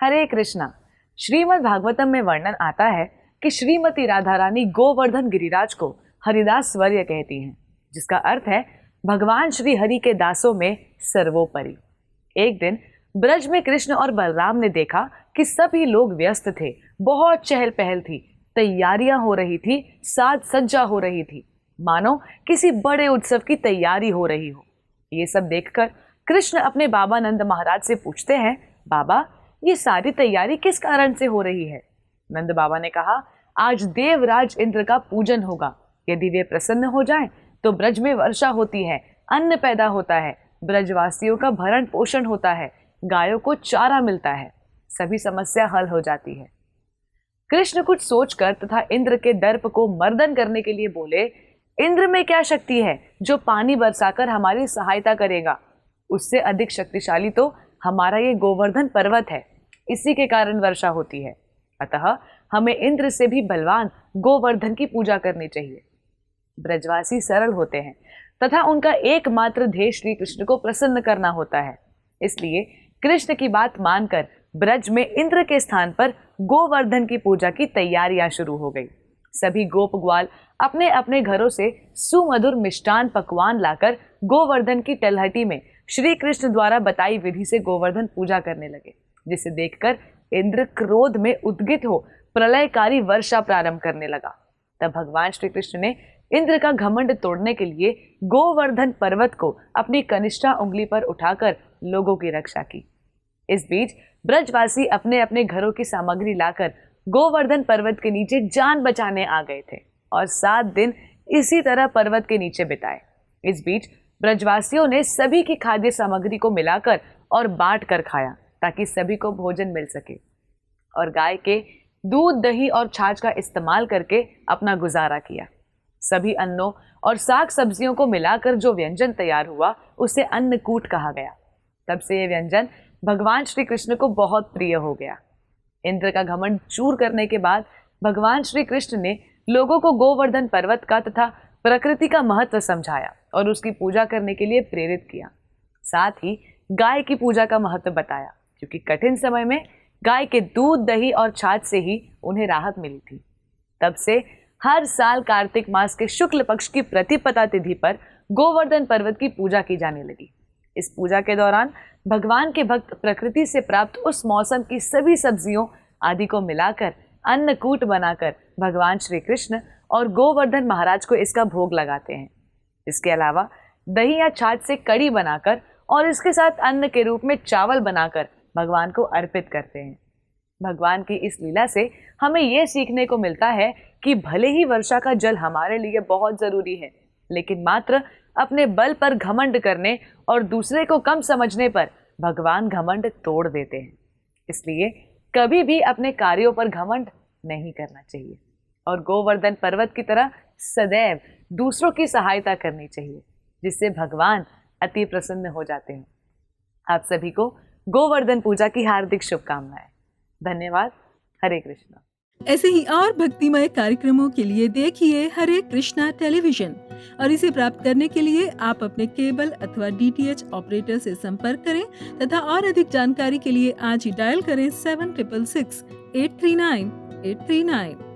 हरे कृष्णा। श्रीमद् भागवतम में वर्णन आता है कि श्रीमती राधा रानी गोवर्धन गिरिराज को हरिदास वर्य कहती हैं, जिसका अर्थ है भगवान श्री हरि के दासों में सर्वोपरि। एक दिन ब्रज में कृष्ण और बलराम ने देखा कि सभी लोग व्यस्त थे, बहुत चहल पहल थी, तैयारियां हो रही थी, साज सज्जा हो रही थी, मानो किसी बड़े उत्सव की तैयारी हो रही हो। ये सब देखकर कृष्ण अपने बाबा नंद महाराज से पूछते हैं, बाबा ये सारी तैयारी किस कारण से हो रही है? नंद बाबा ने कहा, आज देवराज इंद्र का पूजन होगा। यदि वे प्रसन्न हो जाएं, तो ब्रज में वर्षा होती है, अन्न पैदा होता है, ब्रजवासियों का भरण पोषण होता है, गायों को चारा मिलता है, सभी समस्या हल हो जाती है। कृष्ण कुछ सोचकर तथा इंद्र के दर्प को मर्दन करने के लिए बोले, इंद्र में क्या शक्ति है जो पानी बरसाकर हमारी सहायता करेगा? उससे अधिक शक्तिशाली तो हमारा ये गोवर्धन पर्वत है, इसी के कारण वर्षा होती है। अतः हमें इंद्र से भी बलवान गोवर्धन की पूजा करनी चाहिए। ब्रजवासी सरल होते हैं तथा उनका एकमात्र ध्येय श्री कृष्ण को प्रसन्न करना होता है। इसलिए कृष्ण की बात मानकर ब्रज में इंद्र के स्थान पर गोवर्धन की पूजा की तैयारियां शुरू हो गई। सभी गोप ग्वाल अपने अपने घरों से सुमधुर मिष्टान पकवान लाकर गोवर्धन की तलहटी में श्री कृष्ण द्वारा बताई विधि से गोवर्धन पूजा करने लगे, जिसे देखकर इंद्र क्रोध में उद्गित हो प्रलयकारी वर्षा प्रारंभ करने लगा। तब भगवान श्री कृष्ण ने इंद्र का घमंड तोड़ने के लिए गोवर्धन पर्वत को अपनी कनिष्ठा उंगली पर उठाकर लोगों की रक्षा की। इस बीच ब्रजवासी अपने अपने घरों की सामग्री लाकर गोवर्धन पर्वत के नीचे जान बचाने आ गए थे और 7 दिन इसी तरह पर्वत के नीचे बिताए। इस बीच ब्रजवासियों ने सभी की खाद्य सामग्री को मिलाकर और बांट कर खाया, ताकि सभी को भोजन मिल सके, और गाय के दूध, दही और छाछ का इस्तेमाल करके अपना गुजारा किया। सभी अन्नों और साग सब्जियों को मिलाकर जो व्यंजन तैयार हुआ उसे अन्नकूट कहा गया। तब से यह व्यंजन भगवान श्री कृष्ण को बहुत प्रिय हो गया। इंद्र का घमंड चूर करने के बाद भगवान श्री कृष्ण ने लोगों को गोवर्धन पर्वत का तथा प्रकृति का महत्व समझाया और उसकी पूजा करने के लिए प्रेरित किया। साथ ही गाय की पूजा का महत्व बताया, क्योंकि कठिन समय में गाय के दूध, दही और छाछ से ही उन्हें राहत मिली थी। तब से हर साल कार्तिक मास के शुक्ल पक्ष की प्रतिपदा तिथि पर गोवर्धन पर्वत की पूजा की जाने लगी। इस पूजा के दौरान भगवान के भक्त प्रकृति से प्राप्त उस मौसम की सभी सब्जियों आदि को मिलाकर अन्नकूट बनाकर भगवान श्री कृष्ण और गोवर्धन महाराज को इसका भोग लगाते हैं। इसके अलावा दही या छाछ से कड़ी बनाकर और इसके साथ अन्न के रूप में चावल बनाकर भगवान को अर्पित करते हैं। भगवान की इस लीला से हमें यह सीखने को मिलता है कि भले ही वर्षा का जल हमारे लिए बहुत जरूरी है, लेकिन मात्र अपने बल पर घमंड करने और दूसरे को कम समझने पर भगवान घमंड तोड़ देते हैं। इसलिए कभी भी अपने कार्यों पर घमंड नहीं करना चाहिए और गोवर्धन पर्वत की तरह सदैव दूसरों की सहायता करनी चाहिए, जिससे भगवान अति प्रसन्न हो जाते हैं। आप सभी को गोवर्धन पूजा की हार्दिक शुभकामनाएं। धन्यवाद। हरे कृष्णा। ऐसे ही और भक्तिमय कार्यक्रमों के लिए देखिए हरे कृष्णा टेलीविजन, और इसे प्राप्त करने के लिए आप अपने केबल अथवा DTH ऑपरेटर से संपर्क करें तथा और अधिक जानकारी के लिए आज ही डायल करें 7666 839 839।